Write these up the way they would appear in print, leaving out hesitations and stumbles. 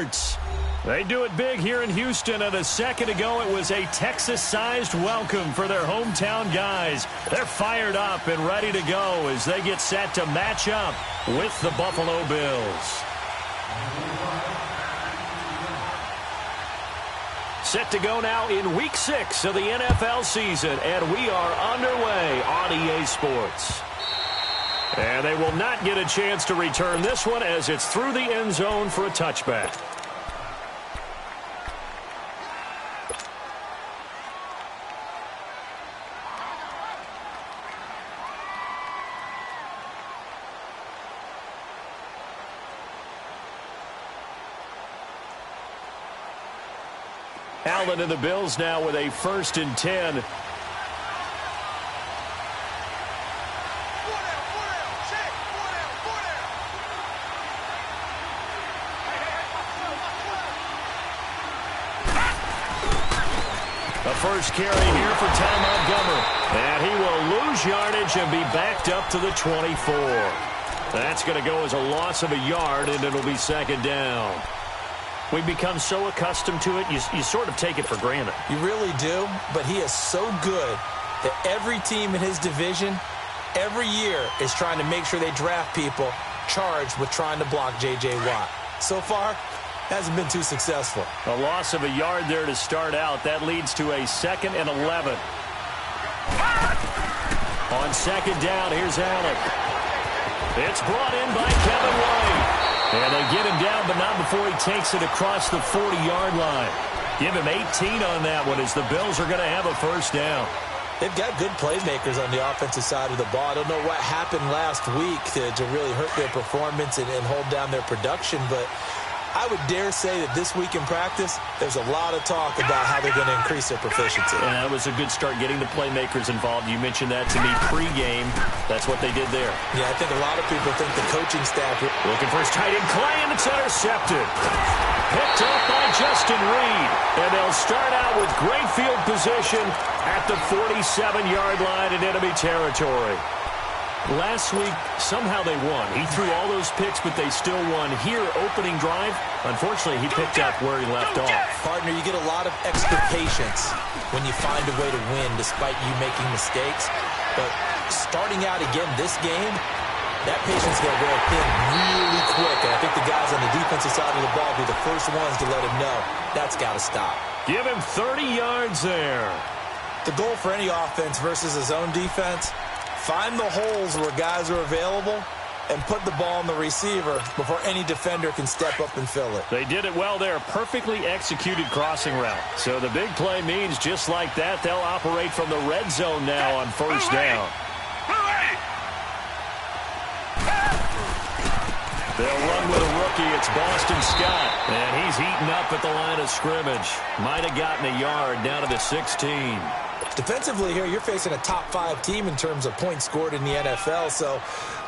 Sports. They do it big here in Houston, and a second ago it was a Texas-sized welcome for their hometown guys. They're fired up and ready to go as they get set to match up with the Buffalo Bills. Set to go now in Week 6 of the NFL season, and we are underway on EA Sports. And they will not get a chance to return this one as it's through the end zone for a touchback. Allen and the Bills now with a 1st and 10. A first carry here for Ty Montgomery. And he will lose yardage and be backed up to the 24. That's going to go as a loss of a yard, and it'll be 2nd down. We've become so accustomed to it, you sort of take it for granted. You really do, but he is so good that every team in his division, every year, is trying to make sure they draft people charged with trying to block J.J. Watt. So far, hasn't been too successful. A loss of a yard there to start out. That leads to a 2nd and 11. On 2nd down, here's Allen. It's brought in by Kevin White. And they get him down, but not before he takes it across the 40-yard line. Give him 18 on that one as the Bills are going to have a 1st down. They've got good playmakers on the offensive side of the ball. I don't know what happened last week to really hurt their performance and hold down their production, but I would dare say that this week in practice, there's a lot of talk about how they're going to increase their proficiency. And that was a good start getting the playmakers involved. You mentioned that to me pregame. That's what they did there. Yeah, I think a lot of people think the coaching staff... Looking for his tight end, Clay, and it's intercepted. Picked up by Justin Reed. And they'll start out with great field position at the 47-yard line in enemy territory. Last week, somehow they won. He threw all those picks, but they still won. Here, opening drive, unfortunately, he picked up where he left off. Partner, you get a lot of extra patience when you find a way to win despite you making mistakes. But starting out again this game, that patience going to wear thin really quick. And I think the guys on the defensive side of the ball will be the first ones to let him know that's got to stop. Give him 30 yards there. The goal for any offense versus his own defense, find the holes where guys are available and put the ball on the receiver before any defender can step up and fill it. They did it well there. Perfectly executed crossing route. So the big play means just like that, they'll operate from the red zone now on 1st down. They'll run with a rookie. It's Boston Scott. And he's eaten up at the line of scrimmage. Might have gotten a yard down to the 16. Defensively here, you're facing a top-5 team in terms of points scored in the NFL. So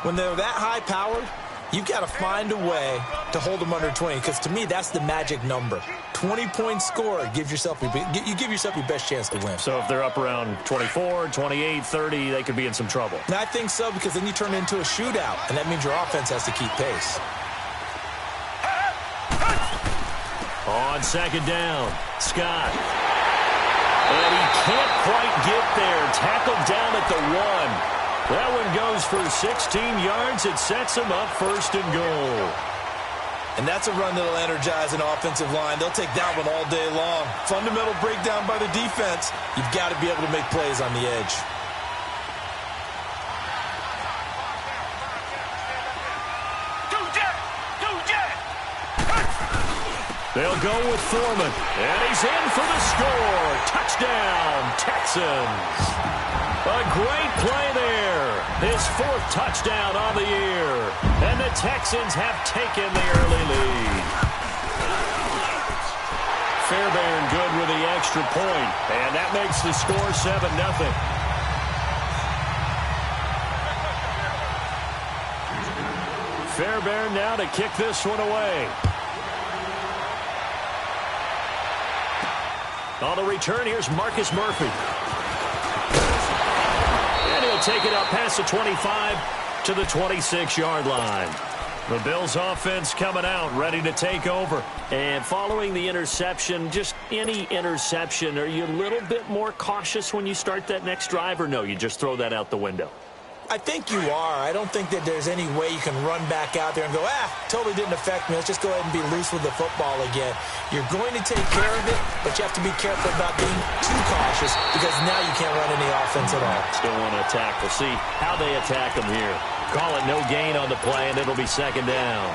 when they're that high-powered, you've got to find a way to hold them under 20. Because to me, that's the magic number. 20 points scored, you give yourself your best chance to win. So if they're up around 24, 28, 30, they could be in some trouble. And I think so, because then you turn it into a shootout, and that means your offense has to keep pace. On 2nd down, Scott. And he can't quite get there. Tackled down at the 1. That one goes for 16 yards. It sets him up 1st and goal. And that's a run that'll energize an offensive line. They'll take that one all day long. Fundamental breakdown by the defense. You've got to be able to make plays on the edge. They'll go with Foreman. And he's in for the score. Touchdown, Texans. A great play there. His 4th touchdown on the year. And the Texans have taken the early lead. Fairbairn good with the extra point. And that makes the score 7-0. Fairbairn now to kick this one away. On the return, here's Marcus Murphy. And he'll take it up past the 25 to the 26-yard line. The Bills offense coming out, ready to take over. And following the interception, just any interception, are you a little bit more cautious when you start that next drive, or no, you just throw that out the window? I think you are. I don't think that there's any way you can run back out there and go, totally didn't affect me. Let's just go ahead and be loose with the football again. You're going to take care of it, but you have to be careful about being too cautious because now you can't run any offense at all. Still want to attack. We'll see how they attack them here. Call it no gain on the play, and it'll be second down.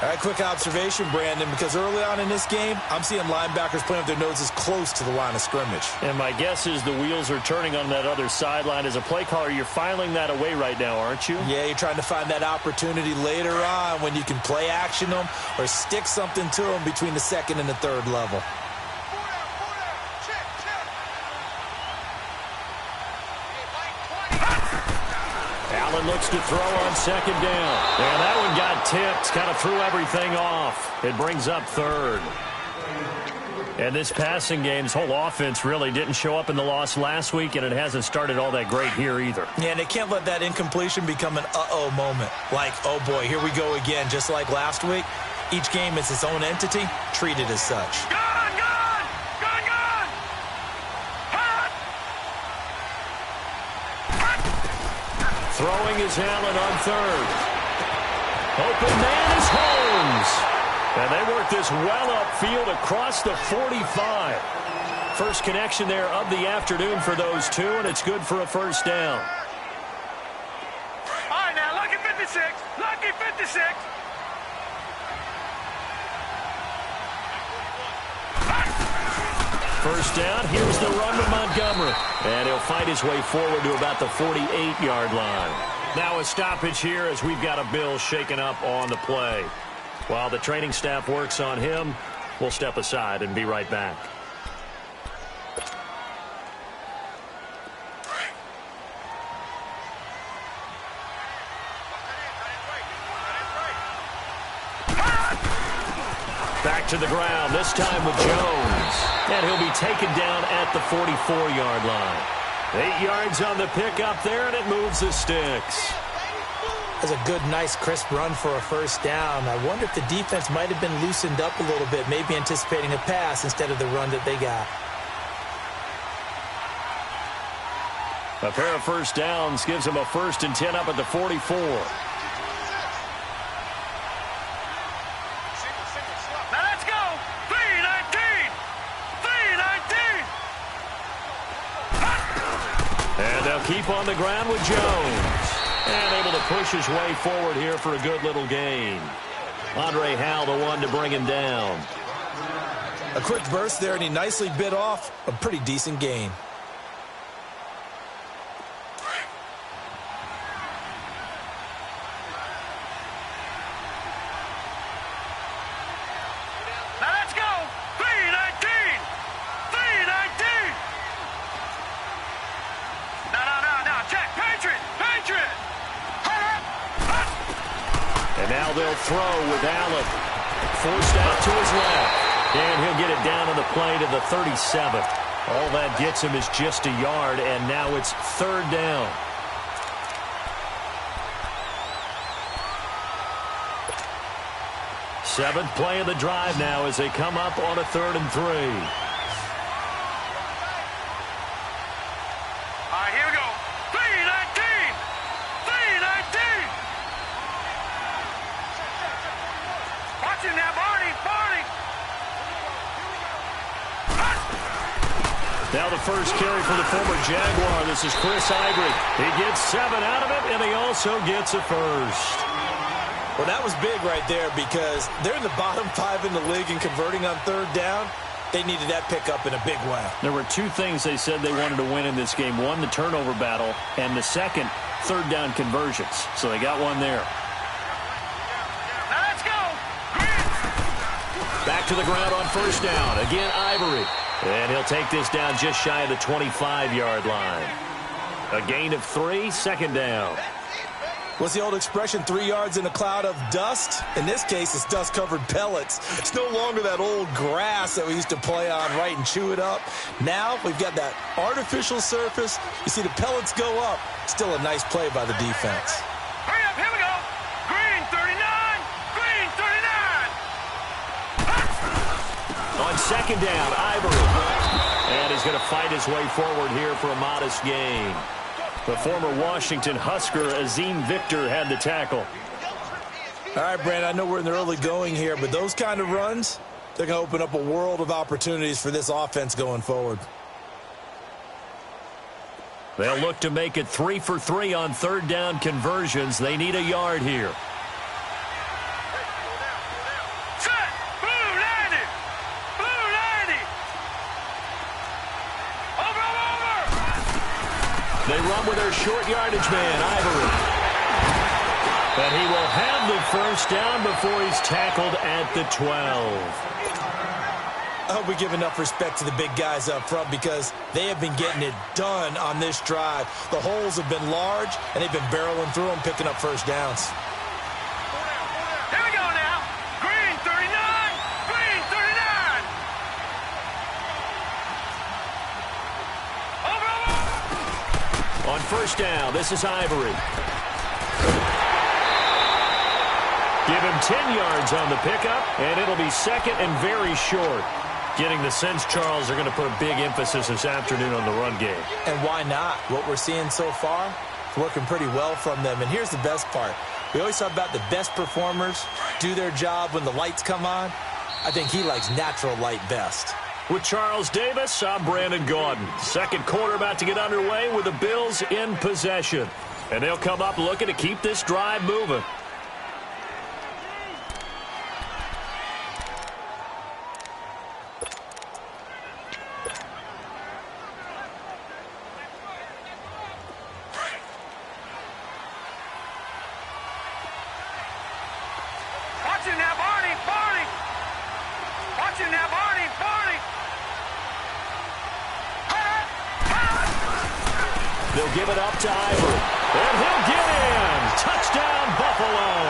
All right, quick observation, Brandon, because early on in this game, I'm seeing linebackers playing with their noses close to the line of scrimmage. And my guess is the wheels are turning on that other sideline. As a play caller, you're filing that away right now, aren't you? Yeah, you're trying to find that opportunity later on when you can play action them or stick something to them between the second and the third level. Allen looks to throw on second down. And that one got tipped, kind of threw everything off. It brings up third. And this passing game's whole offense really didn't show up in the loss last week, and it hasn't started all that great here either. Yeah, and they can't let that incompletion become an uh-oh moment. Like, oh boy, here we go again, just like last week. Each game is its own entity, treated as such. Throwing is Allen on third. Open man is Holmes. And they work this well upfield across the 45. First connection there of the afternoon for those two, and it's good for a first down. All right, now, lucky 56. Lucky 56. First down, here's the run to Montgomery. And he'll fight his way forward to about the 48-yard line. Now a stoppage here as we've got a Bill shaken up on the play. While the training staff works on him, we'll step aside and be right back. Back to the ground, this time with Jones. And he'll be taken down at the 44-yard line. 8 yards on the pickup there, and it moves the sticks. That's a good, nice, crisp run for a first down. I wonder if the defense might have been loosened up a little bit, maybe anticipating a pass instead of the run that they got. A pair of first downs gives them a 1st and 10 up at the 44. Keep on the ground with Jones. And able to push his way forward here for a good little gain. Andre Howell, the one to bring him down. A quick burst there, and he nicely bit off a pretty decent gain. Throw with Allen. Forced out to his left. And he'll get it down on the play to the 37. All that gets him is just a yard, and now it's third down. Seventh play of the drive now as they come up on a 3rd and 3. Now the first carry for the former Jaguar. This is Chris Ivory. He gets 7 out of it, and he also gets a first. Well, that was big right there because they're in the bottom 5 in the league in converting on third down. They needed that pickup in a big way. There were 2 things they said they wanted to win in this game. One, the turnover battle, and the second, third down conversions. So they got one there. Now let's go. Back to the ground on first down. Again, Ivory. And he'll take this down just shy of the 25-yard line. A gain of 3, second down. What's the old expression, 3 yards in a cloud of dust? In this case, it's dust-covered pellets. It's no longer that old grass that we used to play on, right, and chew it up. Now we've got that artificial surface. You see the pellets go up. Still a nice play by the defense. Hurry up, here we go. Green, 30. On second down, Ivory. And he's going to fight his way forward here for a modest gain. The former Washington Husker, Azim Victor, had the tackle. All right, Brandon, I know we're in the early going here, but those kind of runs, they're going to open up a world of opportunities for this offense going forward. They'll look to make it 3 for 3 on third down conversions. They need a yard here. Set. Blue 90. Blue 90. Over. They run with their short yardage man, Ivory. But he will have the first down before he's tackled at the 12. I hope we give enough respect to the big guys up front because they have been getting it done on this drive. The holes have been large, and they've been barreling through them, picking up first downs. Here we go now. Green 39. Green 39. Over. On first down, this is Ivory. Give him 10 yards on the pickup, and it'll be second and very short. Getting the sense, Charles, they're going to put a big emphasis this afternoon on the run game. And why not? What we're seeing so far is working pretty well from them. And here's the best part. We always talk about the best performers do their job when the lights come on. I think he likes natural light best. With Charles Davis, I'm Brandon Gaudin. Second quarter about to get underway with the Bills in possession. And they'll come up looking to keep this drive moving. They'll give it up to Ivory. And he'll get in. Touchdown, Buffalo.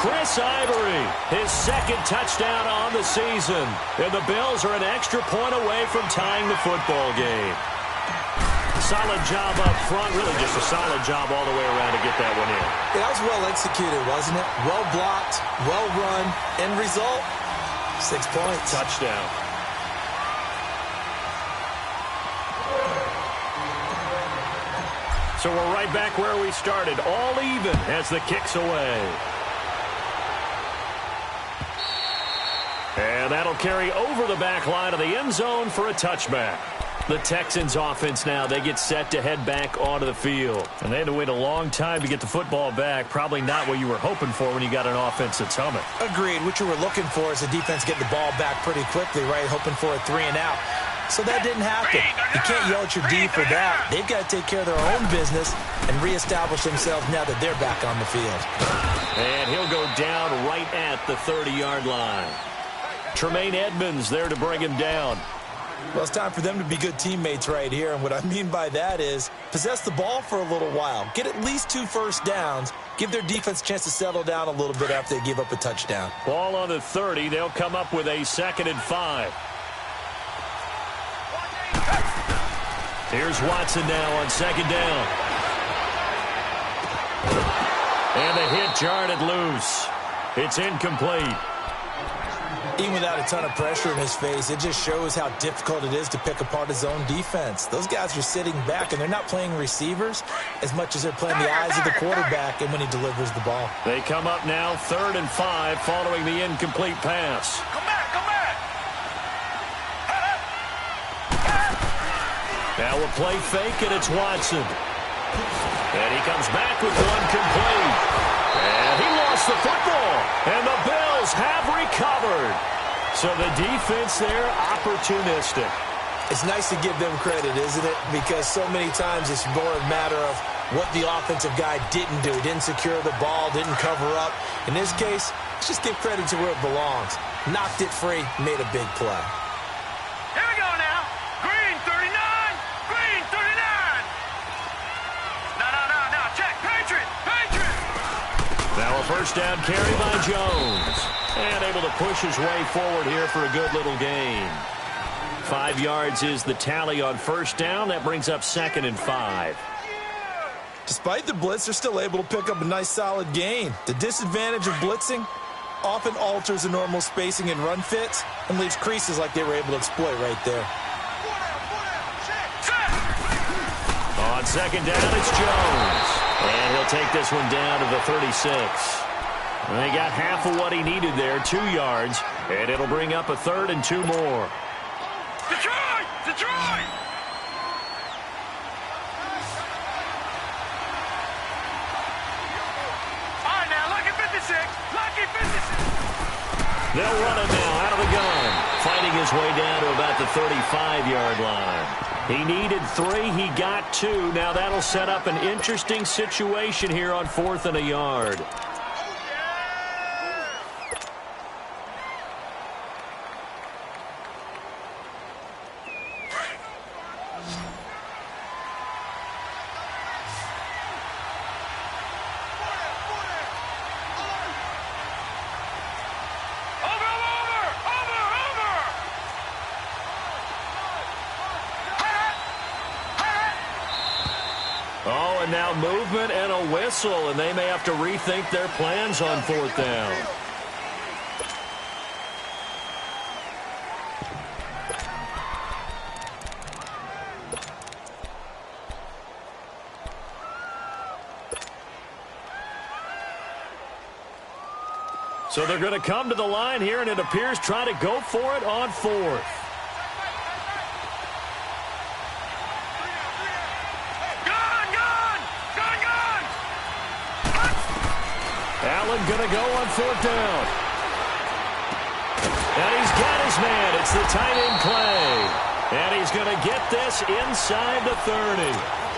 Chris Ivory, his second touchdown on the season. And the Bills are an extra point away from tying the football game. Solid job up front. Really just a solid job all the way around to get that one in. Yeah, that was well executed, wasn't it? Well blocked, well run. End result, 6 points. Touchdown. So we're right back where we started. All even as the kick's away. And that'll carry over the back line of the end zone for a touchback. The Texans offense now, they get set to head back onto the field. And they had to wait a long time to get the football back. Probably not what you were hoping for when you got an offense that's humming. Agreed. What you were looking for is the defense getting the ball back pretty quickly, right? Hoping for a 3 and out. So that didn't happen. You can't yell at your D for that. They've got to take care of their own business and reestablish themselves now that they're back on the field. And he'll go down right at the 30-yard line. Tremaine Edmonds there to bring him down. Well, it's time for them to be good teammates right here. And what I mean by that is possess the ball for a little while. Get at least 2 first downs. Give their defense a chance to settle down a little bit after they give up a touchdown. Ball on the 30. They'll come up with a 2nd and 5. Here's Watson now on 2nd down. And the hit jarred it loose. It's incomplete. Even without a ton of pressure in his face, it just shows how difficult it is to pick apart his own defense. Those guys are sitting back, and they're not playing receivers as much as they're playing the eyes of the quarterback and when he delivers the ball. They come up now 3rd and 5 following the incomplete pass. Come back, come back. Now a play fake, and it's Watson. And he comes back with one complete. And he lost the football. And the Bills have recovered. So the defense there, opportunistic. It's nice to give them credit, isn't it? Because so many times it's more a matter of what the offensive guy didn't do. Didn't secure the ball, didn't cover up. In this case, let's just give credit to where it belongs. Knocked it free, made a big play. Here we go now. Green 39. Green 39. No. Check. Patriot. Now a first down carry by Jones. And able to push his way forward here for a good little gain. 5 yards is the tally on first down. That brings up 2nd and 5. Despite the blitz, they're still able to pick up a nice solid gain. The disadvantage of blitzing, often alters the normal spacing and run fits and leaves creases like they were able to exploit right there. On second down, it's Jones. And he'll take this one down to the 36. And they got half of what he needed there, 2 yards. And it'll bring up a 3rd and 2 more. Detroit! Detroit! All right, now, lucky 56. Lucky 56. They'll run it now out of the gun. Fighting his way down to about the 35-yard line. He needed 3. He got 2. Now that'll set up an interesting situation here on 4th and a yard. Oh, and now movement and a whistle, and they may have to rethink their plans on 4th down. So they're going to come to the line here, and it appears try to go for it on 4th. Allen going to go on 4th down. And he's got his man. It's the tight end play. And he's going to get this inside the 30.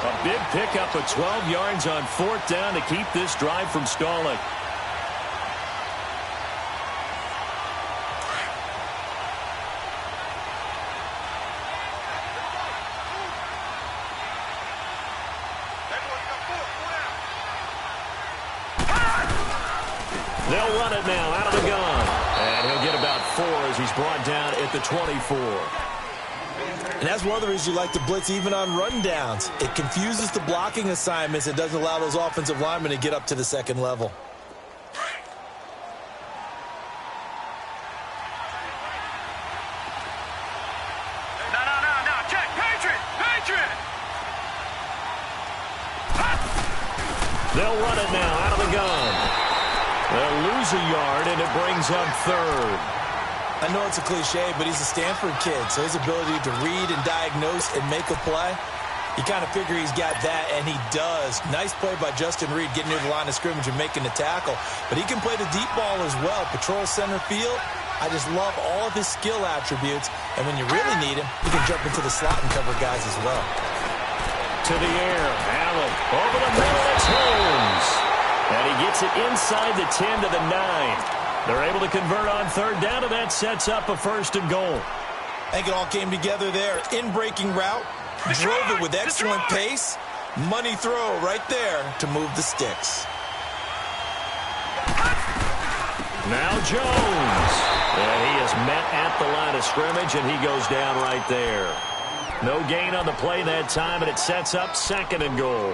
A big pickup of 12 yards on 4th down to keep this drive from stalling. They'll run it now out of the gun. And he'll get about 4 as he's brought down at the 24. And that's one of the reasons you like to blitz even on rundowns. It confuses the blocking assignments. It doesn't allow those offensive linemen to get up to the second level. No. Check. Patriot. They'll run it now out of the gun. They'll lose a yard, and it brings up 3rd. I know it's a cliche, but he's a Stanford kid, so his ability to read and diagnose and make a play, you kind of figure he's got that, and he does. Nice play by Justin Reed getting near the line of scrimmage and making the tackle. But he can play the deep ball as well. Patrol center field. I just love all of his skill attributes. And when you really need him, he can jump into the slot and cover guys as well. To the air. Allen over the middle. It's Holmes. And he gets it inside the 10 to the 9. They're able to convert on 3rd down, and that sets up a 1st and goal. I think it all came together there. In-breaking route. Drove it with excellent pace. Money throw right there to move the sticks. Now Jones. And he is met at the line of scrimmage, and he goes down right there. No gain on the play that time, and it sets up 2nd and goal.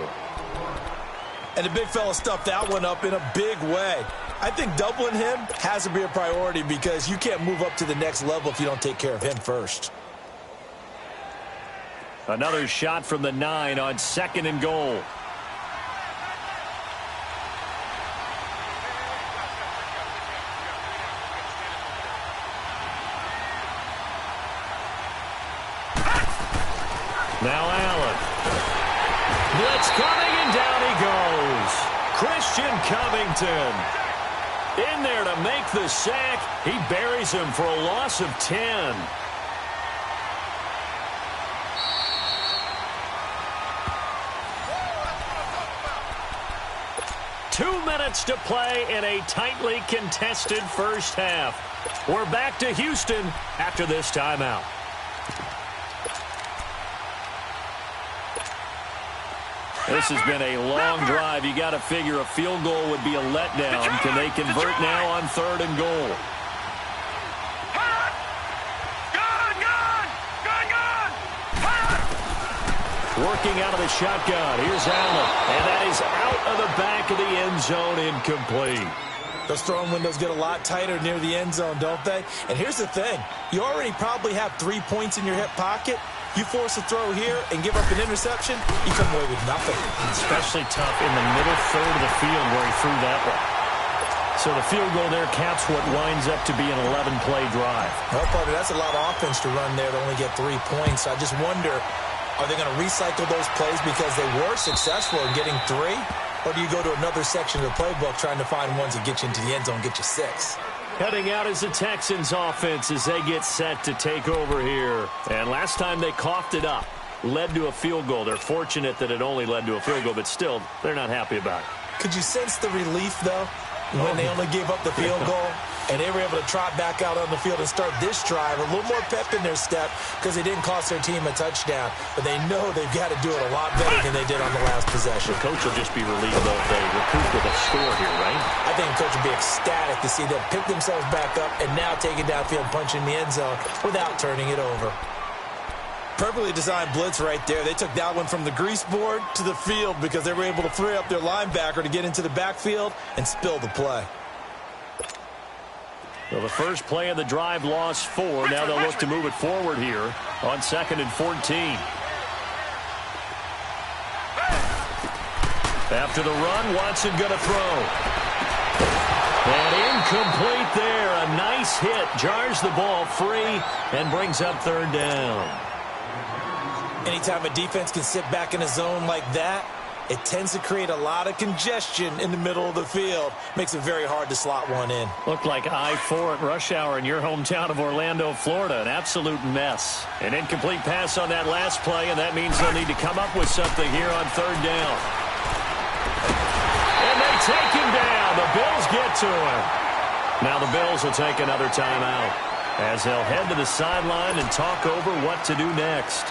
And the big fella stuffed that one up in a big way. I think doubling him has to be a priority because you can't move up to the next level if you don't take care of him first. Another shot from the 9 on 2nd and goal. Now Allen. Blitz coming, and down he goes. Christian Covington in there to make the sack. He buries him for a loss of 10. Two minutes to play in a tightly contested first half. We're back to Houston after this timeout. This has been a long drive. You got to figure a field goal would be a letdown. Can they convert now on 3rd and goal? Working out of the shotgun. Here's Allen. And that is out of the back of the end zone, incomplete. Those throwing windows get a lot tighter near the end zone, don't they? And here's the thing. You already probably have 3 points in your hip pocket. You force a throw here and give up an interception, you come away with nothing. Especially tough in the middle third of the field where he threw that one. So the field goal there caps what winds up to be an 11-play drive. Well, partner, that's a lot of offense to run there to only get 3 points. I just wonder, are they going to recycle those plays because they were successful in getting 3? Or do you go to another section of the playbook trying to find ones that get you into the end zone, get you 6? Heading out is the Texans offense as they get set to take over here. And last time they coughed it up, led to a field goal. They're fortunate that it only led to a field goal, but still, they're not happy about it. Could you sense the relief, though, when they only gave up the field goal? And they were able to trot back out on the field and start this drive. A little more pep in their step because they didn't cost their team a touchdown. But they know they've got to do it a lot better than they did on the last possession. The coach will just be relieved, though, if they recoup with a score here, right? I think the coach will be ecstatic to see them pick themselves back up and now take it downfield, punching the end zone without turning it over. Perfectly designed blitz right there. They took that one from the grease board to the field because they were able to free up their linebacker to get into the backfield and spill the play. Well, the first play of the drive lost 4. Now they'll look to move it forward here on 2nd and 14. After the run, Watson going to throw. And incomplete there. A nice hit. Jars the ball free and brings up 3rd down. Anytime a defense can sit back in a zone like that, it tends to create a lot of congestion in the middle of the field. Makes it very hard to slot one in. Looked like I-4 at rush hour in your hometown of Orlando, Florida. An absolute mess. An incomplete pass on that last play, and that means they'll need to come up with something here on 3rd down. And they take him down. The Bills get to him. Now the Bills will take another timeout as they'll head to the sideline and talk over what to do next.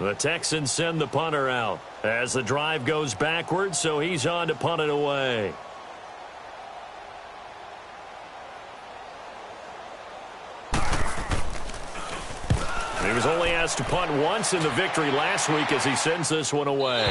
The Texans send the punter out as the drive goes backwards, so he's on to punt it away. He was only asked to punt once in the victory last week as he sends this one away.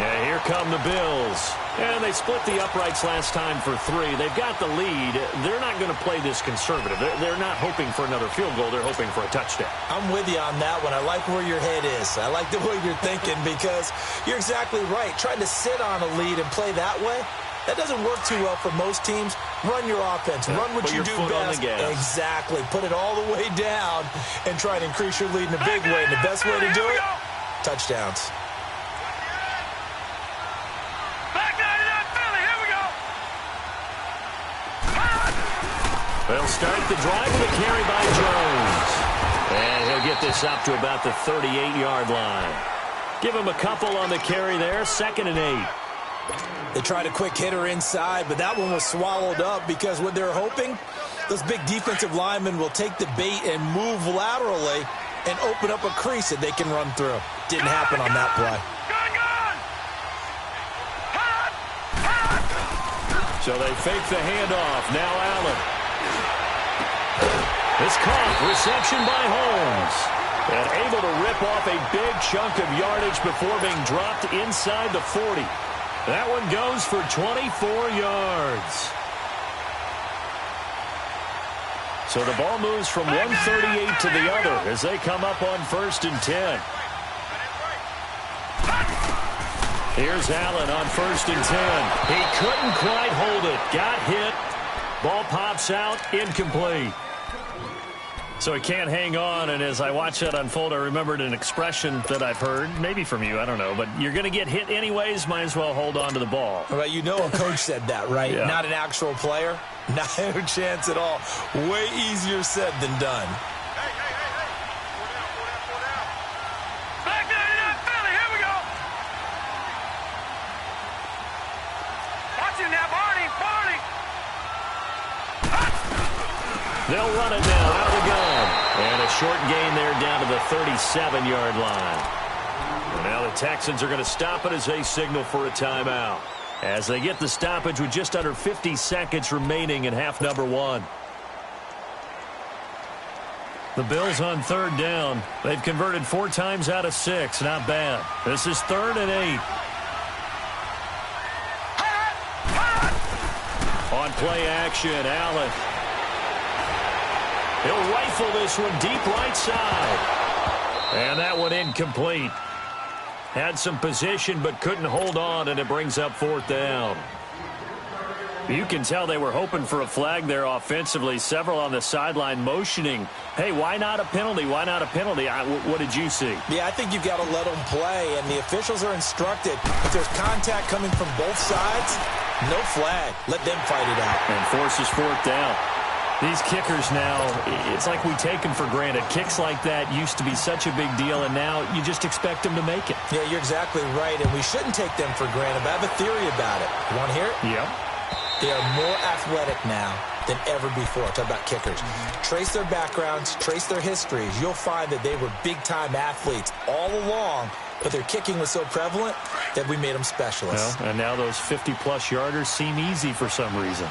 And here come the Bills. And they split the uprights last time for 3. They've got the lead. They're not going to play this conservative. They're not hoping for another field goal. They're hoping for a touchdown. I'm with you on that one. I like where your head is. I like the way you're thinking because you're exactly right. Trying to sit on a lead and play that way, that doesn't work too well for most teams. Run your offense. Run what you do best. Exactly. Put it all the way down and try to increase your lead in a big way. And the best way to do it, touchdowns. They'll start the drive with a carry by Jones. And he'll get this up to about the 38-yard line. Give him a couple on the carry there. 2nd and 8. They tried a quick hitter inside, but that one was swallowed up because what they're hoping, those big defensive linemen will take the bait and move laterally and open up a crease that they can run through. Didn't happen on that play. So they fake the handoff. Now Allen. It's caught. Reception by Holmes. And able to rip off a big chunk of yardage before being dropped inside the 40. That one goes for 24 yards. So the ball moves from 138 to the other as they come up on 1st and 10. Here's Allen on 1st and 10. He couldn't quite hold it. Got hit. Ball pops out. Incomplete. So he can't hang on, and as I watch that unfold, I remembered an expression that I've heard, maybe from you, I don't know, but you're going to get hit anyways, might as well hold on to the ball. Well, you know a coach said that, right? Yeah. Not an actual player. Not a chance at all. Way easier said than done. They'll run it now out of the gun. And a short gain there down to the 37-yard line. Now the Texans are going to stop it as they signal for a timeout. As they get the stoppage with just under 50 seconds remaining in half number one. The Bills on third down. They've converted 4 times out of 6. Not bad. This is 3rd and 8. On play action, Allen. He'll rifle this one deep right side. And that one incomplete. Had some position but couldn't hold on, and it brings up 4th down. You can tell they were hoping for a flag there offensively. Several on the sideline motioning, hey, why not a penalty? Why not a penalty? What did you see? Yeah, I think you've got to let them play, and the officials are instructed. If there's contact coming from both sides, no flag. Let them fight it out. And forces 4th down. These kickers now, it's like we take them for granted. Kicks like that used to be such a big deal, and now you just expect them to make it. Yeah, you're exactly right, and we shouldn't take them for granted. But I have a theory about it. You want to hear it? Yep. They are more athletic now than ever before. Talk about kickers. Trace their backgrounds, trace their histories. You'll find that they were big-time athletes all along, but their kicking was so prevalent that we made them specialists. Well, and now those 50-plus yarders seem easy for some reason.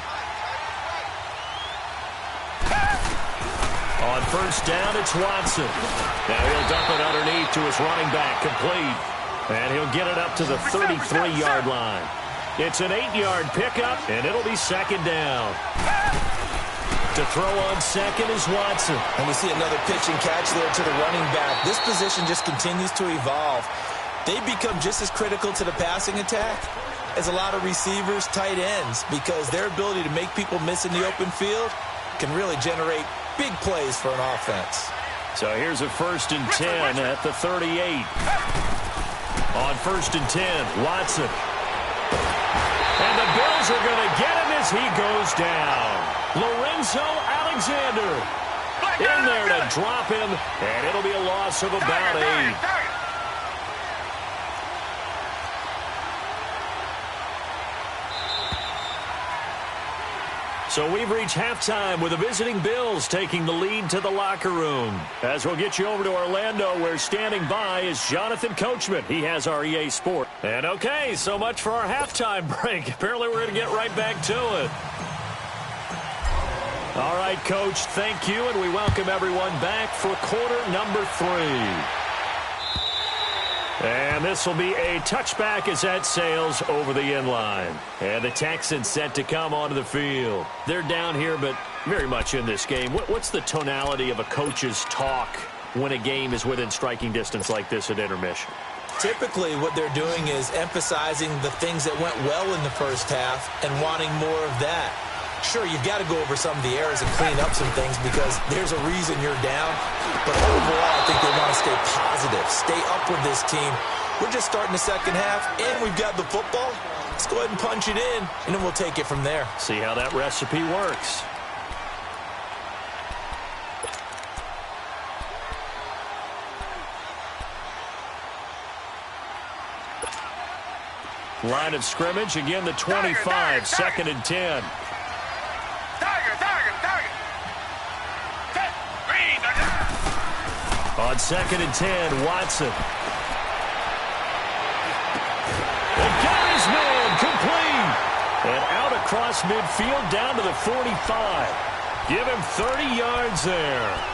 On first down, it's Watson. Now he'll dump it underneath to his running back, complete. And he'll get it up to the 33-yard line. It's an 8-yard pickup, and it'll be 2nd down. To throw on second is Watson. And we see another pitch and catch there to the running back. This position just continues to evolve. They become just as critical to the passing attack as a lot of receivers, tight ends, because their ability to make people miss in the open field can really generate big plays for an offense. So here's a 1st and 10 at the 38. On 1st and 10, Watson. And the Bills are going to get him as he goes down. Lorenzo Alexander in there to drop him, and it'll be a loss of about 8. So we've reached halftime with the visiting Bills taking the lead to the locker room. As we'll get you over to Orlando, where standing by is Jonathan Coachman. He has our EA Sport. And okay, so much for our halftime break. Apparently we're going to get right back to it. All right, Coach, thank you, and we welcome everyone back for quarter number 3. And this will be a touchback as that sails over the end line. And the Texans set to come onto the field. They're down here, but very much in this game. What's the tonality of a coach's talk when a game is within striking distance like this at intermission? Typically, what they're doing is emphasizing the things that went well in the first half and wanting more of that. Sure, you've got to go over some of the errors and clean up some things because there's a reason you're down. But overall, I think they want to stay positive, stay up with this team. We're just starting the second half, and we've got the football. Let's go ahead and punch it in, and then we'll take it from there. See how that recipe works. Line of scrimmage, again the 25, 2nd and 10. On 2nd and 10, Watson. And got his man, complete. And out across midfield, down to the 45. Give him 30 yards there.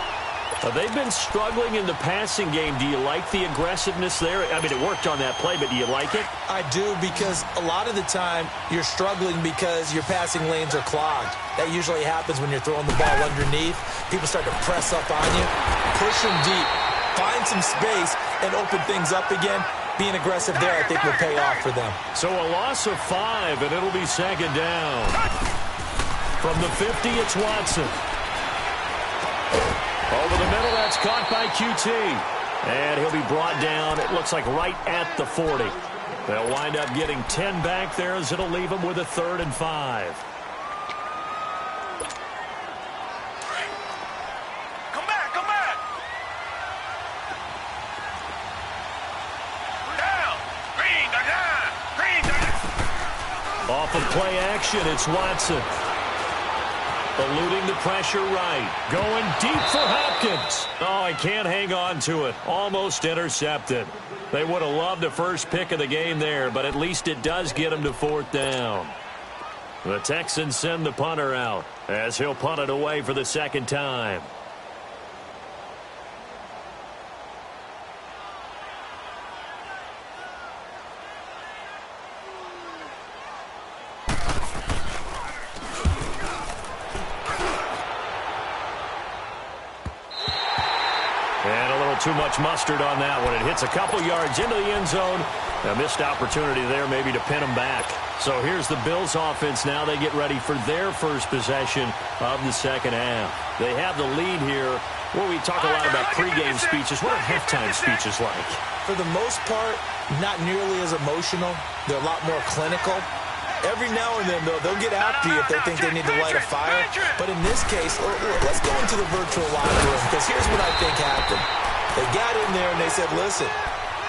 They've been struggling in the passing game. Do you like the aggressiveness there? I mean, it worked on that play, but do you like it? I do, because a lot of the time you're struggling because your passing lanes are clogged. That usually happens when you're throwing the ball underneath. People start to press up on you. Push them deep. Find some space and open things up again. Being aggressive there, I think, will pay off for them. So a loss of 5, and it'll be 2nd down. From the 50, it's Watson. Over the middle, that's caught by QT. And he'll be brought down, it looks like right at the 40. They'll wind up getting 10 back there as it'll leave them with a 3rd and 5. Come back, come back. Down. Green, down. Green, down. Off of play action, it's Watson. Eluding the pressure right. Going deep for Hopkins. Oh, he can't hang on to it. Almost intercepted. They would have loved the first pick of the game there, but at least it does get him to 4th down. The Texans send the punter out as he'll punt it away for the second time. And a little too much mustard on that one. It hits a couple yards into the end zone. A missed opportunity there maybe to pin them back. So here's the Bills offense now. They get ready for their first possession of the second half. They have the lead here. Well, we talk a lot about pregame speeches. What are halftime speeches like? For the most part, not nearly as emotional. They're a lot more clinical. Every now and then, though, they'll get after you if they think they need to light a fire. But in this case, let's go into the virtual locker room, because here's what I think happened. They got in there and they said, listen,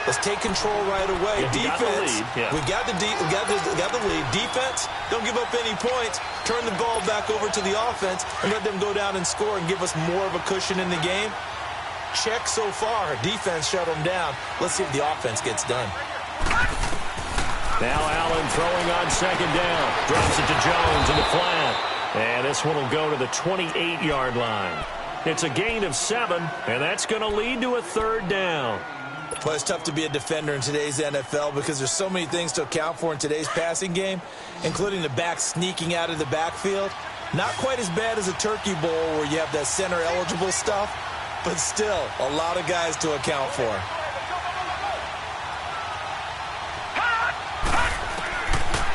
let's take control right away. Defense, we got the lead. Defense, don't give up any points. Turn the ball back over to the offense and let them go down and score and give us more of a cushion in the game. Check so far. Defense shut them down. Let's see if the offense gets done. Now Allen throwing on second down. Drops it to Jones in the flat. And this one will go to the 28-yard line. It's a gain of 7, and that's going to lead to a 3rd down. Well, it's tough to be a defender in today's NFL because there's so many things to account for in today's passing game, including the back sneaking out of the backfield. Not quite as bad as a Turkey Bowl where you have that center-eligible stuff, but still a lot of guys to account for.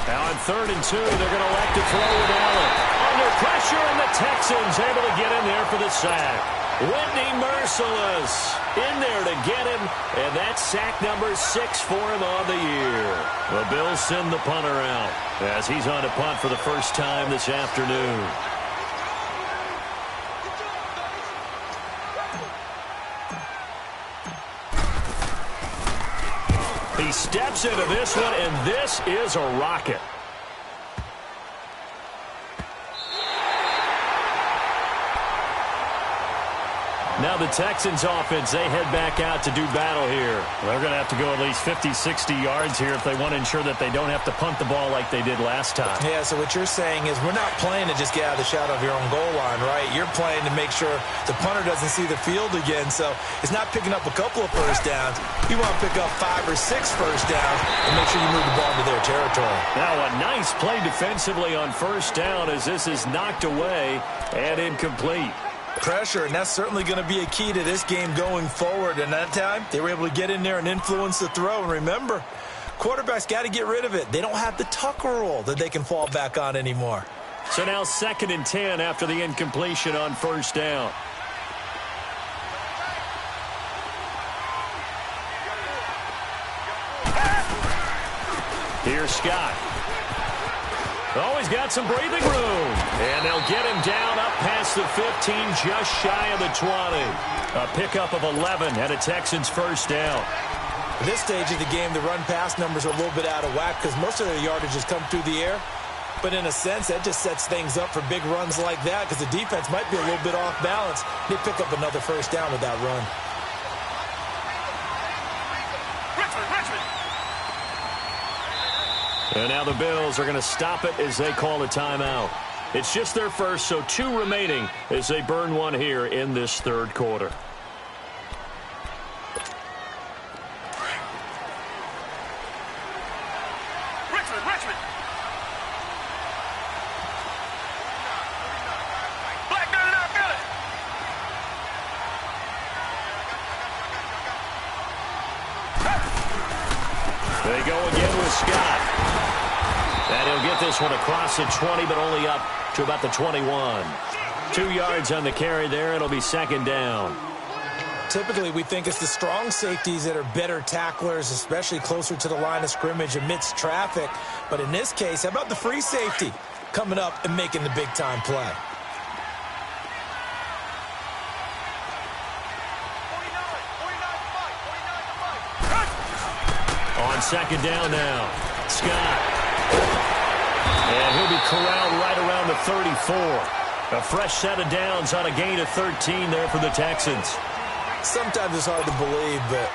Now on 3rd and 2, they're going to elect to throw with Allen. Under pressure, and the Texans able to get in there for the sack. Whitney Merciless in there to get him, and that's sack number 6 for him on the year. The Bills send the punter out as he's on to punt for the first time this afternoon. He steps into this one, and this is a rocket. Now the Texans offense, they head back out to do battle here. They're going to have to go at least 50, 60 yards here if they want to ensure that they don't have to punt the ball like they did last time. Yeah, so what you're saying is we're not playing to just get out of the shadow of your own goal line, right? You're playing to make sure the punter doesn't see the field again. So it's not picking up a couple of first downs. You want to pick up 5 or 6 first downs and make sure you move the ball to their territory. Now a nice play defensively on first down as this is knocked away and incomplete. Pressure, and that's certainly going to be a key to this game going forward. And that time, they were able to get in there and influence the throw. And remember, quarterbacks got to get rid of it. They don't have the Tucker rule that they can fall back on anymore. So now 2nd and 10 after the incompletion on first down. Here's Scott. Oh, he's got some breathing room. And they'll get him down up past the 15, just shy of the 20. A pickup of 11 and a Texans first down. At this stage of the game, the run-pass numbers are a little bit out of whack because most of their yardage has come through the air. But in a sense, that just sets things up for big runs like that because the defense might be a little bit off balance. They pick up another first down with that run. And now the Bills are going to stop it as they call a timeout. It's just their first, so 2 remaining as they burn one here in this 3rd quarter. Richmond. Blackburn out, got it. They go again with Scott. And he'll get this one across the 20, but only up to about the 21. 2 yards on the carry there. It'll be 2nd down. Typically, we think it's the strong safeties that are better tacklers, especially closer to the line of scrimmage amidst traffic. But in this case, how about the free safety coming up and making the big-time play? On 2nd down now, Scott. And he'll be corralled right around the 34. A fresh set of downs on a gain of 13 there for the Texans. Sometimes it's hard to believe, but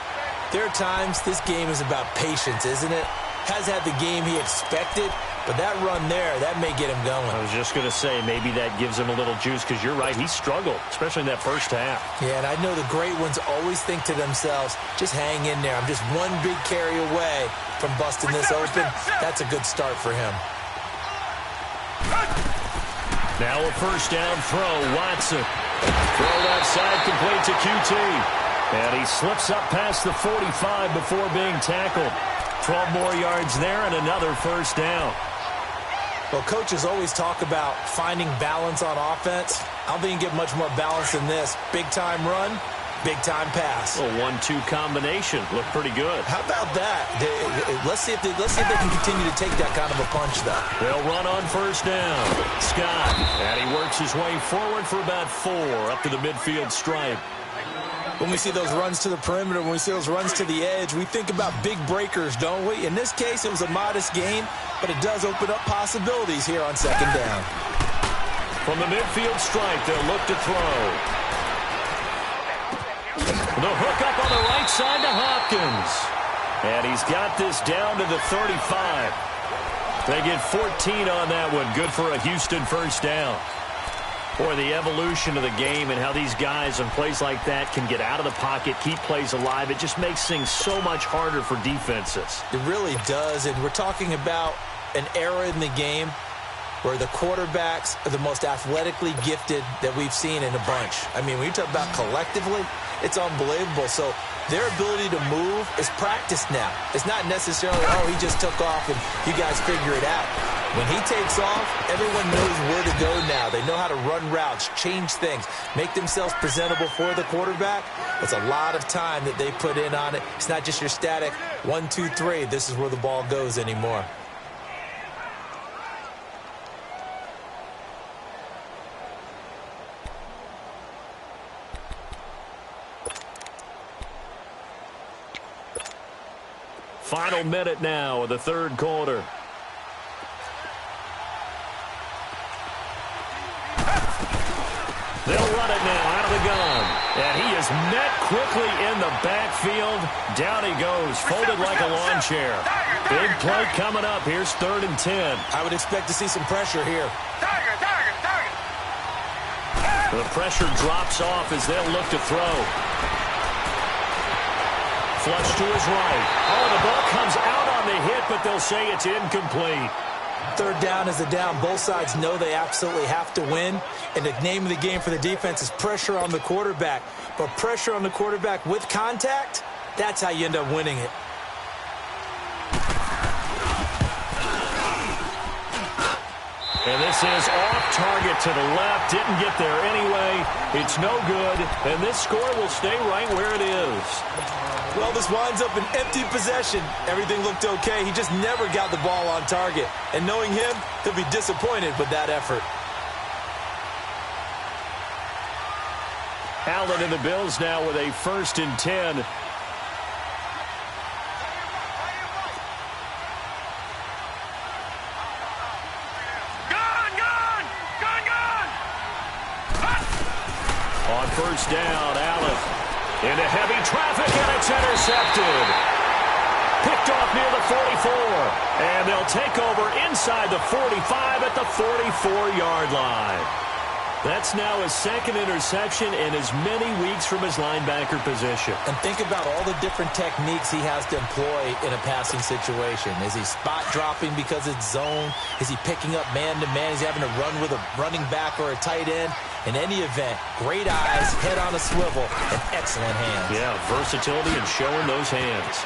there are times this game is about patience, isn't it? Has had the game he expected, but that run there, that may get him going. I was just going to say, maybe that gives him a little juice, because you're right, he struggled, especially in that first half. Yeah, and I know the great ones always think to themselves, just hang in there. I'm just one big carry away from busting this open. That's a good start for him. Now a first down throw, Watson. Throw left side, complete to QT. And he slips up past the 45 before being tackled. 12 more yards there and another first down. Well, coaches always talk about finding balance on offense. I don't think you can get much more balance than this. Big-time run, big-time pass. A 1-2 combination. Looked pretty good. How about that? Let's see if they can continue to take that kind of a punch, though. They'll run on first down. Scott. And he works his way forward for about 4 up to the midfield stripe. When we see those runs to the perimeter, when we see those runs to the edge, we think about big breakers, don't we? In this case, it was a modest gain, but it does open up possibilities here on second down. From the midfield stripe, they'll look to throw. The hook up on the right side to Hopkins. And he's got this down to the 35. They get 14 on that one. Good for a Houston first down. Boy, the evolution of the game and how these guys in plays like that can get out of the pocket, keep plays alive, it just makes things so much harder for defenses. It really does, and we're talking about an era in the game where the quarterbacks are the most athletically gifted that we've seen in a bunch. I mean, when you talk about collectively, it's unbelievable. So their ability to move is practiced now. It's not necessarily, oh, he just took off and you guys figure it out. When he takes off, everyone knows where to go now. They know how to run routes, change things, make themselves presentable for the quarterback. It's a lot of time that they put in on it. It's not just your static 1, 2, 3. This is where the ball goes anymore. Final minute now of the third quarter. They'll run it now out of the gun. And he is met quickly in the backfield. Down he goes, folded like a lawn chair. Big play coming up. Here's 3rd and 10. I would expect to see some pressure here. The pressure drops off as they'll look to throw. Flush to his right. Oh, the ball comes out on the hit, but they'll say it's incomplete. 3rd down is a down. Both sides know they absolutely have to win. And the name of the game for the defense is pressure on the quarterback. But pressure on the quarterback with contact, that's how you end up winning it. And this is off target to the left. Didn't get there anyway. It's no good. And this score will stay right where it is. Well, this winds up an empty possession. Everything looked okay. He just never got the ball on target. And knowing him, he'll be disappointed with that effort. Allen and the Bills now with a 1st and 10. On first down, Allen into heavy traffic, and it's intercepted. Picked off near the 44. And they'll take over inside the 45 at the 44-yard line. That's now his 2nd interception in as many weeks from his linebacker position. And think about all the different techniques he has to employ in a passing situation. Is he spot dropping because it's zone? Is he picking up man-to-man? Is he having to run with a running back or a tight end? In any event, great eyes, head on a swivel, and excellent hands. Yeah, versatility and showing those hands.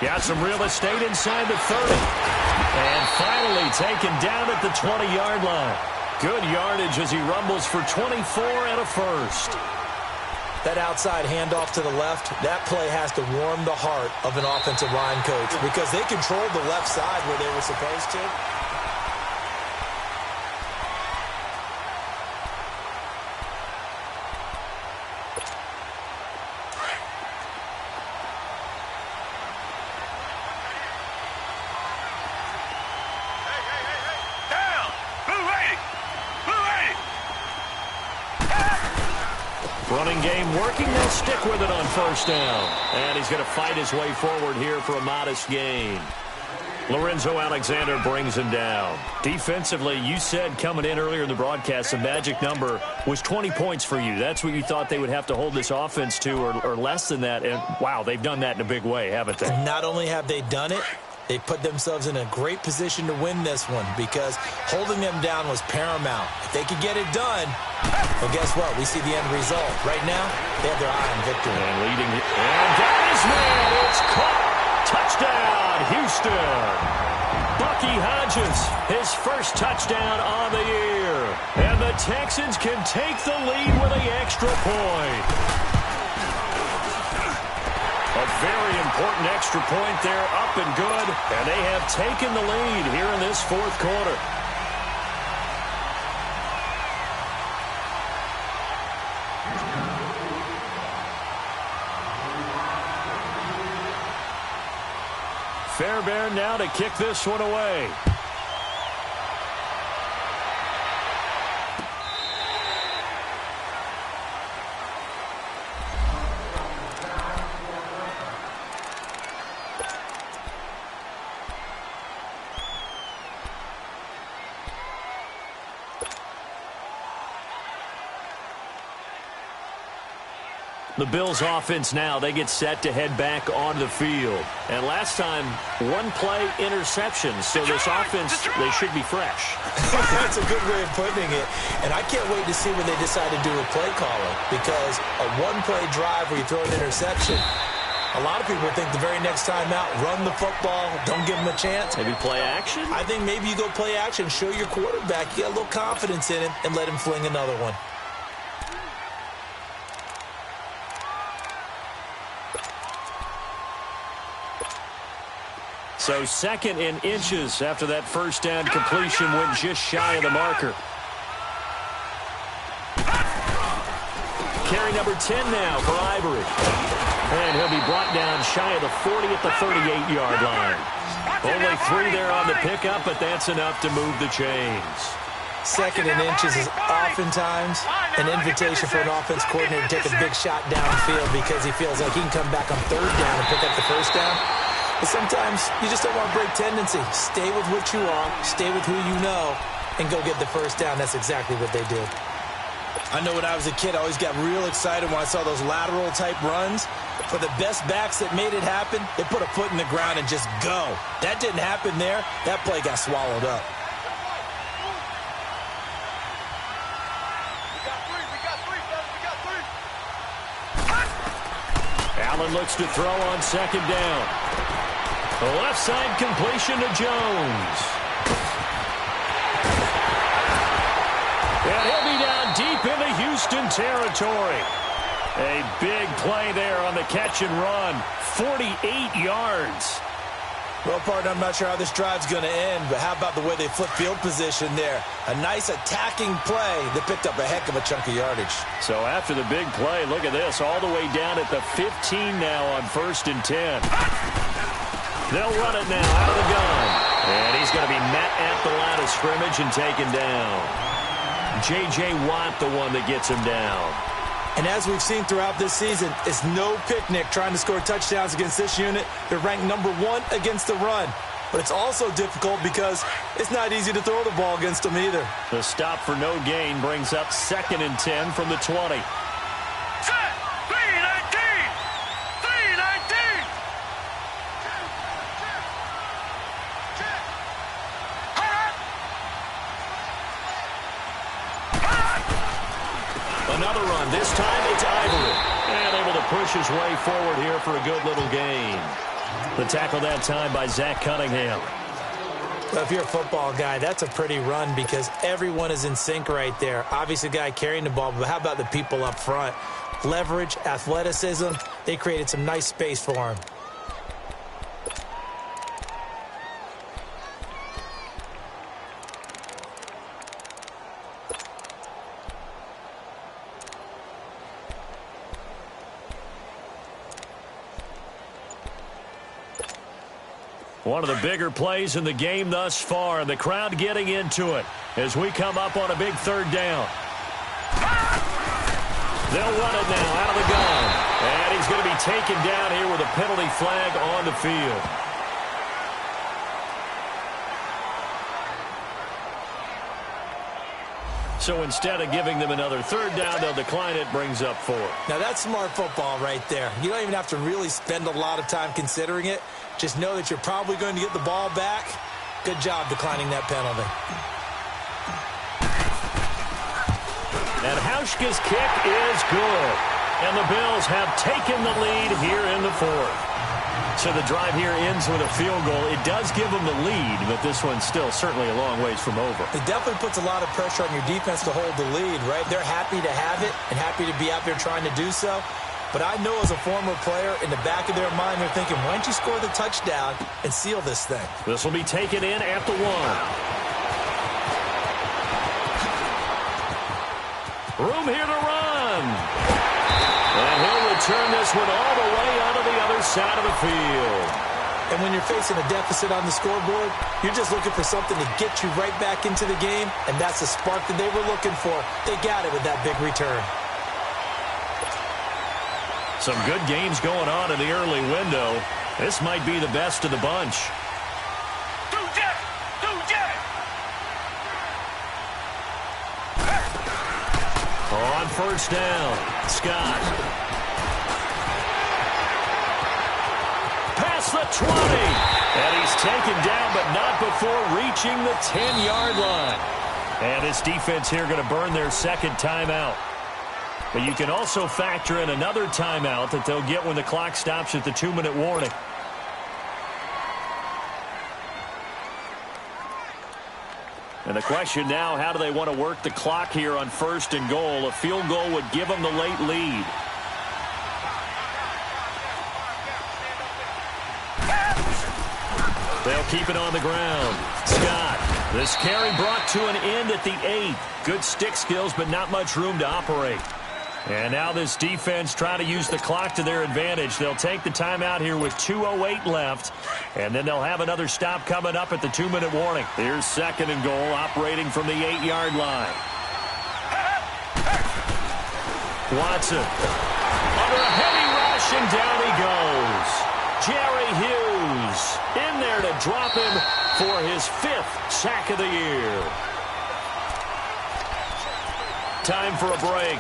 Got some real estate inside the 30. And finally taken down at the 20-yard line. Good yardage as he rumbles for 24 and a first. That outside handoff to the left, that play has to warm the heart of an offensive line coach because they controlled the left side where they were supposed to. Running game working. They'll stick with it on first down. And he's going to fight his way forward here for a modest gain. Lorenzo Alexander brings him down. Defensively, you said coming in earlier in the broadcast, the magic number was 20 points for you. That's what you thought they would have to hold this offense to, or less than that. And, wow, they've done that in a big way, haven't they? Not only have they done it, they put themselves in a great position to win this one because holding them down was paramount. If they could get it done, well, guess what? We see the end result. Right now, they have their eye on victory. And leading it. And that is man. It's caught. Touchdown, Houston. Bucky Hodges, his first touchdown on the year. And the Texans can take the lead with an extra point. A very important extra point there, up and good. And they have taken the lead here in this fourth quarter. Fairbairn now to kick this one away. The Bills offense now, they get set to head back onto the field. And last time, one play interception. So this offense, they should be fresh. That's a good way of putting it. And I can't wait to see what they decide to do with play calling. Because a one-play drive where you throw an interception, a lot of people think the very next time out, run the football, don't give them a chance. Maybe play action? I think maybe you go play action, show your quarterback, you got a little confidence in him, and let him fling another one. So second in inches after that first down completion went just shy of the marker. Carry number 10 now for Ivory. And he'll be brought down shy of the 40 at the 38-yard line. Only 3 there on the pickup, but that's enough to move the chains. Second in inches is oftentimes an invitation for an offense coordinator to take a big shot downfield because he feels like he can come back on third down and pick up the first down. But sometimes you just don't want to break tendency. Stay with what you are, stay with who you know, and go get the first down. That's exactly what they did. I know when I was a kid, I always got real excited when I saw those lateral-type runs. For the best backs that made it happen, they put a foot in the ground and just go. That didn't happen there. That play got swallowed up. Allen looks to throw on second down. The left side completion to Jones. And he'll be down deep into Houston territory. A big play there on the catch and run. 48 yards. Well, partner, I'm not sure how this drive's going to end, but how about the way they flip field position there? A nice attacking play that picked up a heck of a chunk of yardage. So after the big play, look at this, all the way down at the 15 now on 1st and 10. They'll run it now out of the gun. And he's going to be met at the line of scrimmage and taken down. J.J. Watt, the one that gets him down. And as we've seen throughout this season, it's no picnic trying to score touchdowns against this unit. They're ranked number 1 against the run. But it's also difficult because it's not easy to throw the ball against them either. The stop for no gain brings up 2nd and 10 from the 20. Set! 319! 319! Another run. This time it's Ivory. And able to push his way forward here for a good little gain. The tackle that time by Zach Cunningham. Well, if you're a football guy, that's a pretty run because everyone is in sync right there. Obviously, the guy carrying the ball, but how about the people up front? Leverage, athleticism, they created some nice space for him. One of the bigger plays in the game thus far, and the crowd getting into it as we come up on a big 3rd down. They'll run it now out of the gun. And he's going to be taken down here with a penalty flag on the field. So instead of giving them another third down, they'll decline it, brings up 4. Now that's smart football right there. You don't even have to really spend a lot of time considering it. Just know that you're probably going to get the ball back. Good job declining that penalty. And Hauschka's kick is good. And the Bills have taken the lead here in the 4th. So the drive here ends with a field goal. It does give them the lead, but this one's still certainly a long ways from over. It definitely puts a lot of pressure on your defense to hold the lead, right? They're happy to have it and happy to be out there trying to do so. But I know as a former player, in the back of their mind, they're thinking, why don't you score the touchdown and seal this thing? This will be taken in at the 1. Room here to run. And he'll return this one all the way onto the other side of the field. And when you're facing a deficit on the scoreboard, you're just looking for something to get you right back into the game, and that's the spark that they were looking for. They got it with that big return. Some good games going on in the early window. This might be the best of the bunch. On first down, Scott. Past the 20. And he's taken down, but not before reaching the 10-yard line. And this defense here going to burn their second timeout. But you can also factor in another timeout that they'll get when the clock stops at the 2-minute warning. And the question now, how do they want to work the clock here on first and goal? A field goal would give them the late lead. They'll keep it on the ground. Scott, this carry brought to an end at the 8. Good stick skills, but not much room to operate. And now this defense trying to use the clock to their advantage. They'll take the timeout here with 2:08 left. And then they'll have another stop coming up at the 2-minute warning. Here's second and goal operating from the 8-yard line. Watson under a heavy rush, and down he goes. Jerry Hughes in there to drop him for his 5th sack of the year. Time for a break.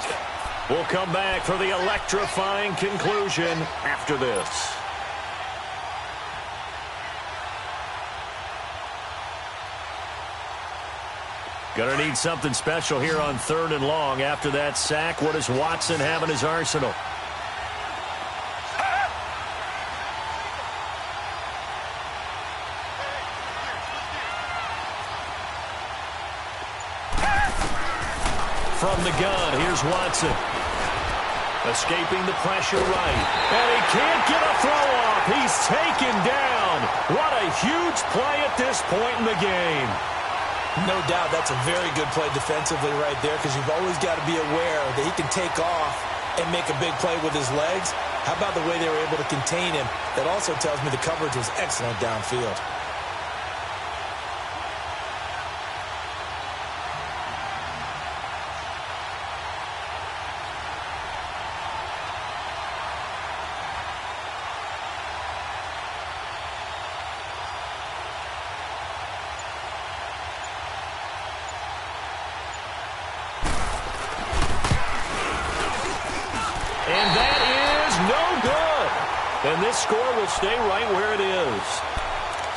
We'll come back for the electrifying conclusion after this. Gonna need something special here on 3rd and long. After that sack, what does Watson have in his arsenal? From the gun, here's Watson. Escaping the pressure right. And he can't get a throw off. He's taken down. What a huge play at this point in the game. No doubt that's a very good play defensively right there, because you've always got to be aware that he can take off and make a big play with his legs. How about the way they were able to contain him? That also tells me the coverage was excellent downfield. And that is no good. And this score will stay right where it is.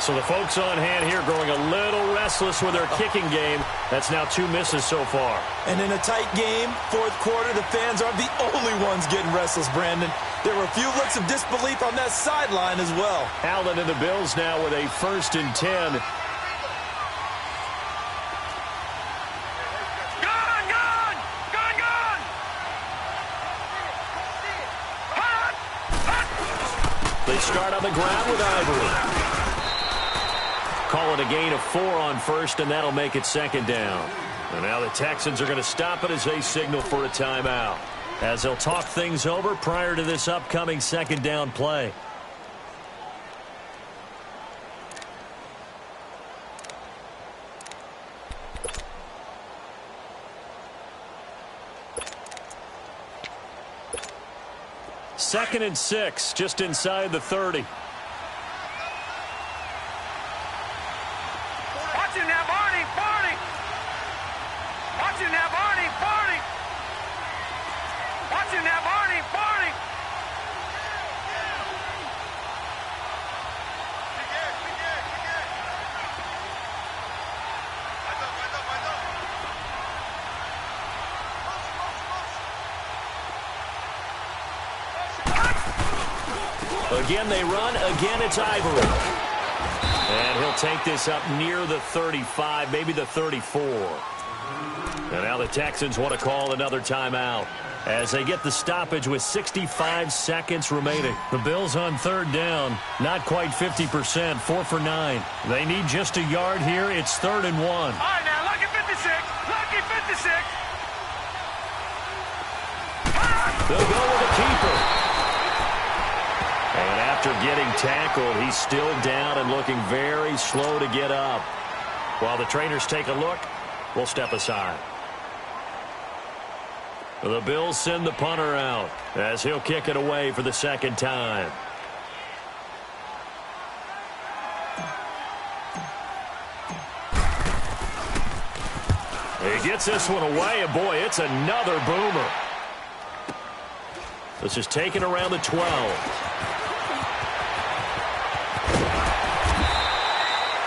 So the folks on hand here growing a little restless with their kicking game. That's now 2 misses so far. And in a tight game, 4th quarter, the fans aren't the only ones getting restless, Brandon. There were a few looks of disbelief on that sideline as well. Allen and the Bills now with a 1st and 10. They start on the ground with Ivory. Call it a gain of 4 on first, and that'll make it 2nd down. And now the Texans are going to stop it as they signal for a timeout, as they'll talk things over prior to this upcoming 2nd down play. 2nd and 6, just inside the 30. Watch him now, Barney, Barney. Watch him now, Barney, Barney. Watch him now, Barney, Barney. Again, they run. Again, it's Ivory. And he'll take this up near the 35, maybe the 34. And now the Texans want to call another timeout as they get the stoppage with 65 seconds remaining. The Bills on 3rd down, not quite 50%, 4 for 9. They need just a yard here. It's 3rd and 1. All right, now, lucky 56. Lucky 56. They'll go with a keeper. And after getting tackled, he's still down and looking very slow to get up. While the trainers take a look, we'll step aside. The Bills send the punter out as he'll kick it away for the 2nd time. He gets this one away, and boy, it's another boomer. This is taken around the 12.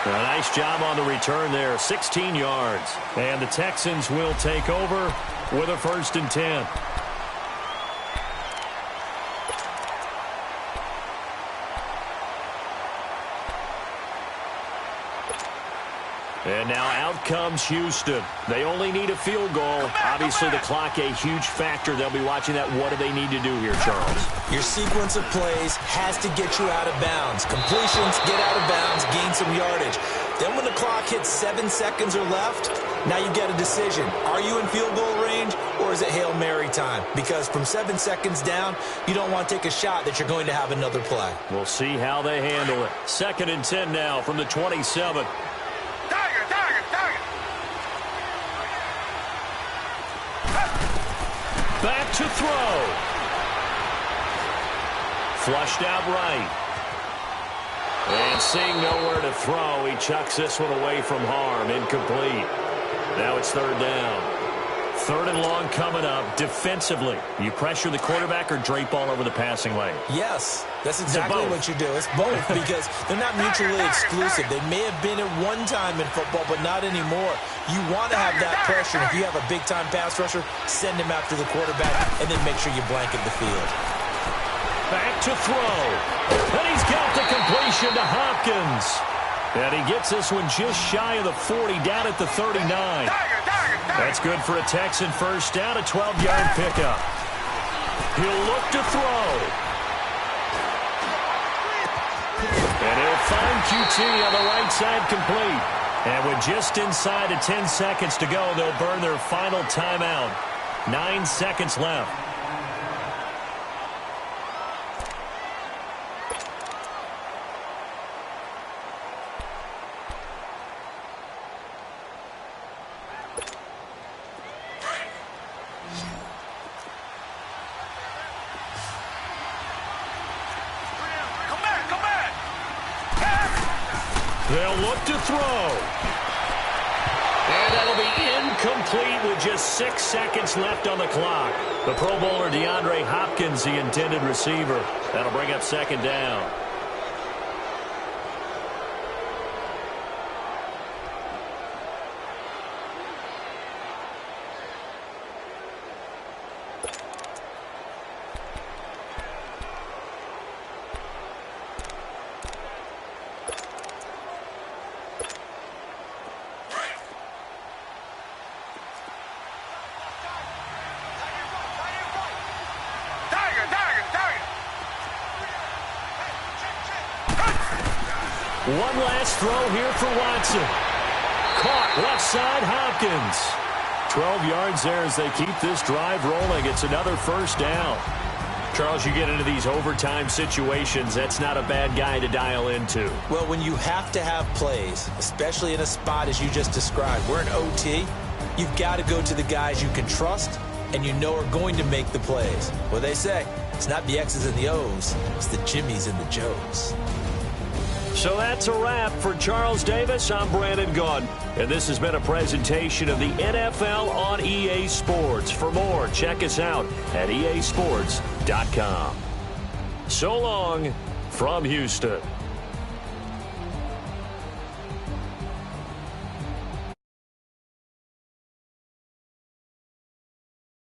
A nice job on the return there, 16 yards. And the Texans will take over with a 1st and 10. And now out comes Houston. They only need a field goal. Obviously, the clock a huge factor. They'll be watching that. What do they need to do here, Charles? Your sequence of plays has to get you out of bounds. Completions, get out of bounds, gain some yardage. Then when the clock hits 7 seconds or left, now you get a decision. Are you in field goal range, or is it Hail Mary time? Because from 7 seconds down, you don't want to take a shot that you're going to have another play. We'll see how they handle it. 2nd and 10 now from the 27. Back to throw. Flushed out right. And seeing nowhere to throw, he chucks this one away from harm. Incomplete. Now it's 3rd down. 3rd and long coming up. Defensively, you pressure the quarterback or drape all over the passing lane? Yes, that's exactly what you do. It's both because they're not mutually exclusive. They may have been at one time in football, but not anymore. You want to have that pressure. If you have a big-time pass rusher, send him after the quarterback, and then make sure you blanket the field. Back to throw. And he's got the completion to Hopkins. And he gets this one just shy of the 40, down at the 39. That's good for a Texan 1st down, a 12-yard pickup. He'll look to throw. And he'll find QT on the right side complete. And with just inside of 10 seconds to go, they'll burn their final timeout. 9 seconds left. They'll look to throw. And that'll be incomplete with just 6 seconds left on the clock. The Pro Bowler DeAndre Hopkins, the intended receiver. That'll bring up 2nd down. One last throw here for Watson. Caught left side, Hopkins. 12 yards there as they keep this drive rolling. It's another 1st down. Charles, you get into these overtime situations, that's not a bad guy to dial into. Well, when you have to have plays, especially in a spot as you just described, we're in OT, you've got to go to the guys you can trust and you know are going to make the plays. Well, they say, It's not the X's and the O's. It's the Jimmys and the Joes. So that's a wrap for Charles Davis. I'm Brandon Gaudin, and this has been a presentation of the NFL on EA Sports. For more, check us out at easports.com. So long from Houston.